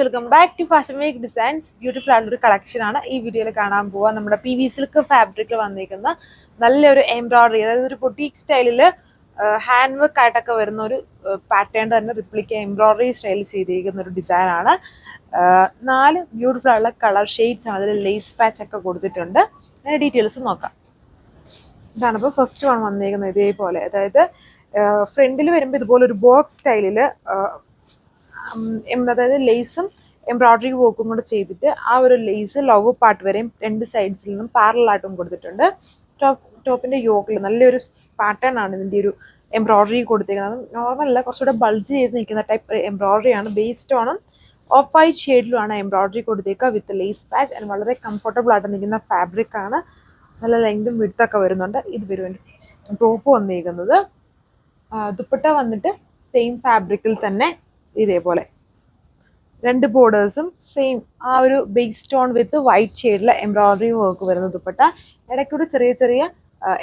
Welcome back to fashion make designs. Beautiful ആയിട്ടുള്ള ഒരു collection ആണ് ഈ വീഡിയോയിൽ കാണാൻ പോവാ. നമ്മുടെ PV സിൽക്ക് ഫാബ്രിക്കിൽ വന്നിരിക്കുന്ന നല്ലൊരു എംബ്രോയിഡറി, അതായത് ഒരു ബൊട്ടീക് സ്റ്റൈലിൽ ഹാൻഡ് വർക്ക് ആയിട്ടൊക്കെ വരുന്ന ഒരു പാറ്റേൺ തന്നെ റിപ്ലിക്ക എംബ്രോയിഡറി സ്റ്റൈൽ ചെയ്തിരിക്കുന്ന ഒരു ഡിസൈൻ ആണ്. 4 ബ്യൂട്ടിഫുൾ ആയിട്ടുള്ള കളർ ഷെയ്ഡ്സ് ആണ്, അതിൽ ലേസ് പാച്ച് ഒക്കെ കൊടുത്തിട്ടുണ്ട്. അതിന്റെ ഡീറ്റെയിൽസ് നോക്കാം. ഇതാണ് ഇപ്പോൾ ഫസ്റ്റ് വൺ വന്നിരിക്കുന്നത്. ഇതേപോലെ, അതായത് ഫ്രണ്ടിൽ വരുമ്പോൾ ഇതുപോലെ ഒരു ബോക്സ് സ്റ്റൈലില്, അതായത് ലേസും എംബ്രോയിഡറി വർക്കും കൂടെ ചെയ്തിട്ട് ആ ഒരു ലേസ് ലവ് പാർട്ട് വരെയും രണ്ട് സൈഡ്സിൽ നിന്നും പാരലായിട്ടും കൊടുത്തിട്ടുണ്ട്. ടോപ്പിന്റെ യോക്കിൽ നല്ലൊരു പാറ്റേൺ ആണ് ഇതിന്റെ ഒരു എംബ്രോയിഡറി കൊടുത്തിരിക്കുന്നത്. നോർമൽ അല്ല, കുറച്ചുകൂടെ ബൾജ് ചെയ്ത് നിൽക്കുന്ന ടൈപ്പ് എംബ്രോയിഡറി ആണ്. ബേസ്ഡ് ഓൺ ഓഫ് വൈറ്റ് ഷെയ്ഡിലുമാണ് എംബ്രോയിഡറി കൊടുത്തേക്കുക വിത്ത് ലേസ് പാച്ച്. ആൻഡ് വളരെ കംഫർട്ടബിൾ ആയിട്ട് നിൽക്കുന്ന ഫാബ്രിക് ആണ്. നല്ല ലെങ്തും വിഡ്ത്തൊക്കെ വരുന്നുണ്ട്. ഇത് വരും ടോപ്പ് വന്നിരിക്കുന്നത്. ദുപ്പട്ട വന്നിട്ട് സെയിം ഫാബ്രിക്കിൽ തന്നെ ഇതേപോലെ രണ്ട് ബോർഡേഴ്സും സെയിം ആ ഒരു ബേസ് സ്റ്റോൺ വിത്ത് വൈറ്റ് ഷെയ്ഡിലെ എംബ്രോയിഡറി വർക്ക് വരുന്ന ദുപ്പട്ട. ഇടയ്ക്കൂടെ ചെറിയ ചെറിയ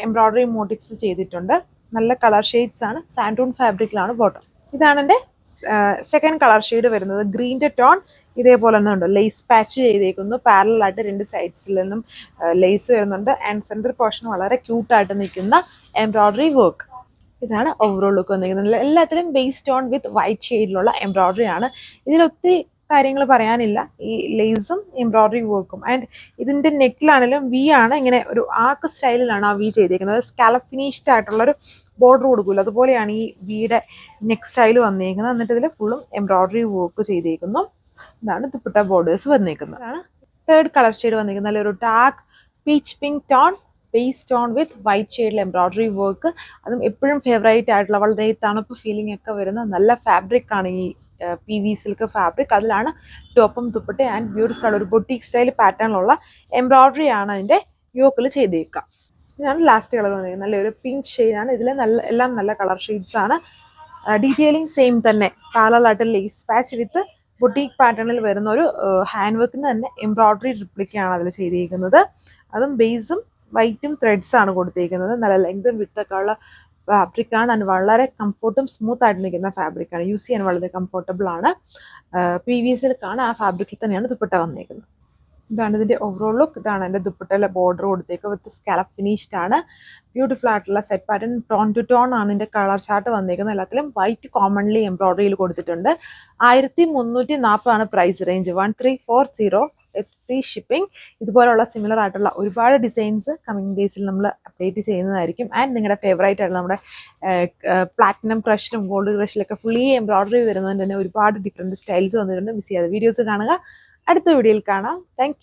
എംബ്രോയിഡറി മോട്ടീവ്സ് ചെയ്തിട്ടുണ്ട്. നല്ല കളർ ഷെയ്ഡ്സ് ആണ്. സാൻഡൂൺ ഫാബ്രിക്കിലാണ് ബോട്ടം. ഇതാണ് എൻ്റെ സെക്കൻഡ് കളർ ഷെയ്ഡ് വരുന്നത്. ഗ്രീൻ്റെ ടോൺ ഇതേപോലെ തന്നെ ഉണ്ട്. ലേസ് പാച്ച് ചെയ്തേക്കുന്നു. പാരലായിട്ട് രണ്ട് സൈഡ്സിൽ നിന്നും ലേസ് വരുന്നുണ്ട്. ആൻഡ് സെൻറ്റർ പോർഷൻ വളരെ ക്യൂട്ടായിട്ട് നിൽക്കുന്ന എംബ്രോയിഡറി വർക്ക്. ഇതാണ് ഓവറോൾ ലുക്ക് വന്നിരിക്കുന്നത്. എല്ലാത്തിലും ബേസ്ഡ് ഓൺ വിത്ത് വൈറ്റ് ഷെയ്ഡിലുള്ള എംബ്രോയിഡറി ആണ്. ഇതിൽ ഒത്തിരി കാര്യങ്ങൾ പറയാനില്ല. ഈ ലേസും എംബ്രോയിഡറി വർക്കും. ആൻഡ് ഇതിൻ്റെ നെക്കിലാണെങ്കിലും വി ആണ്, ഇങ്ങനെ ഒരു ആർക്ക് സ്റ്റൈലിലാണ് ആ വി ചെയ്തിരിക്കുന്നത്. സ്കാലപ്പ് ഫിനിഷ്ഡ് ആയിട്ടുള്ളൊരു ബോർഡർ കൊടുക്കില്ല, അതുപോലെയാണ് ഈ വിയുടെ നെക്ക് സ്റ്റൈൽ വന്നിരിക്കുന്നത്. എന്നിട്ട് ഇതിൽ ഫുള്ളും എംബ്രോയിഡറി വർക്ക് ചെയ്തിരിക്കുന്നു. ഇതാണ് ദുപ്പട്ട ബോർഡേഴ്സ് വന്നിരിക്കുന്നത്. അതാണ് തേർഡ് കളർ ഷെയ്ഡ് വന്നിരിക്കുന്നത്. നല്ലൊരു dark peach pink tone based on with white ഷെയ്ഡിൽ എംബ്രോയിഡറി വർക്ക്. അതും എപ്പോഴും ഫേവറേറ്റ് ആയിട്ടുള്ള വളരെ തണുപ്പ് ഫീലിംഗ് ഒക്കെ വരുന്ന നല്ല ഫാബ്രിക് ആണ് ഈ PV സിൽക്ക് ഫാബ്രിക്. അതിലാണ് ടോപ്പും ദുപ്പട്ട ആൻഡ് ബ്യൂട്ടിഫുൾ ആണ്. ഒരു ബൊട്ടീക് സ്റ്റൈൽ പാറ്റേണിലുള്ള എംബ്രോയിഡറി ആണ് അതിൻ്റെ യോക്കിൽ ചെയ്തേക്കുക. ഇതാണ് ലാസ്റ്റ് കളർ വന്നിരിക്കുന്നത്. നല്ലൊരു പിങ്ക് ഷെയ്ഡാണ്. ഇതിൽ എല്ലാം നല്ല കളർ ഷെയ്ഡ്സ് ആണ്. ഡീറ്റെയിലിംഗ് സെയിം തന്നെ. പാരലായിട്ട് ലേസ് പാച്ച് വിത്ത് ബൊട്ടീക് പാറ്റേണിൽ വരുന്ന ഒരു ഹാൻഡ് വർക്കിന് തന്നെ എംബ്രോയിഡറി റിപ്ലിക്കയാണ് അതിൽ ചെയ്തിരിക്കുന്നത്. അതും ബേസും വൈറ്റും ത്രെഡ്സ് ആണ് കൊടുത്തിരിക്കുന്നത്. നല്ല ലെങ്തും വിഡ്ത്തൊക്കെ ഉള്ള ഫാബ്രിക് ആണ്. ആൻഡ് വളരെ കംഫർട്ടും സ്മൂത്ത് ആയിട്ട് നിൽക്കുന്ന ഫാബ്രിക് ആണ്. യൂസ് ചെയ്യാൻ വളരെ കംഫർട്ടബിൾ ആണ്. PV സിൽക്കാണ്. ആ ഫാബ്രിക്കിൽ തന്നെയാണ് ദുപ്പട്ട വന്നിരിക്കുന്നത്. ഇതാണ് ഇതിൻ്റെ ഓവറോൾ ലുക്ക്. ഇതാണ് എൻ്റെ ദുപ്പട്ടയിലെ ബോർഡർ കൊടുത്തേക്ക് വിത്ത് സ്കാലപ്പ് ഫിനിഷ്ഡ് ആണ്. ബ്യൂട്ടിഫുൾ ആയിട്ടുള്ള set pattern. Tone to tone ആണ് ഇതിൻ്റെ കളർ ചാർട്ട് വന്നിരിക്കുന്നത്. എല്ലാത്തിലും വൈറ്റ് കോമൺലി എംബ്രോയിഡറിയിൽ കൊടുത്തിട്ടുണ്ട്. 1340 ആണ് പ്രൈസ് റേഞ്ച്. 1340 free shipping. ഇതുപോലുള്ള സിമിലർ ആയിട്ടുള്ള ഒരുപാട് ഡിസൈൻസ് കമ്മിങ് ഡേയ്സിൽ നമ്മൾ അപ്ഡേറ്റ് ചെയ്യുന്നതായിരിക്കും. ആൻഡ് നിങ്ങളുടെ ഫേവറേറ്റ് ആയിട്ടുള്ള നമ്മുടെ പ്ലാറ്റിനം ക്രഷിലും ഗോൾഡ് ക്രഷിലൊക്കെ ഫുള്ളി എംബ്രോയിഡറി വരുന്നതിന് തന്നെ ഒരുപാട് ഡിഫറെൻറ്റ് സ്റ്റൈൽസ് വന്നിട്ടുണ്ട്. മിസ് ചെയ്യാതെ വീഡിയോസ് കാണുക. അടുത്ത വീഡിയോയിൽ കാണാം. താങ്ക്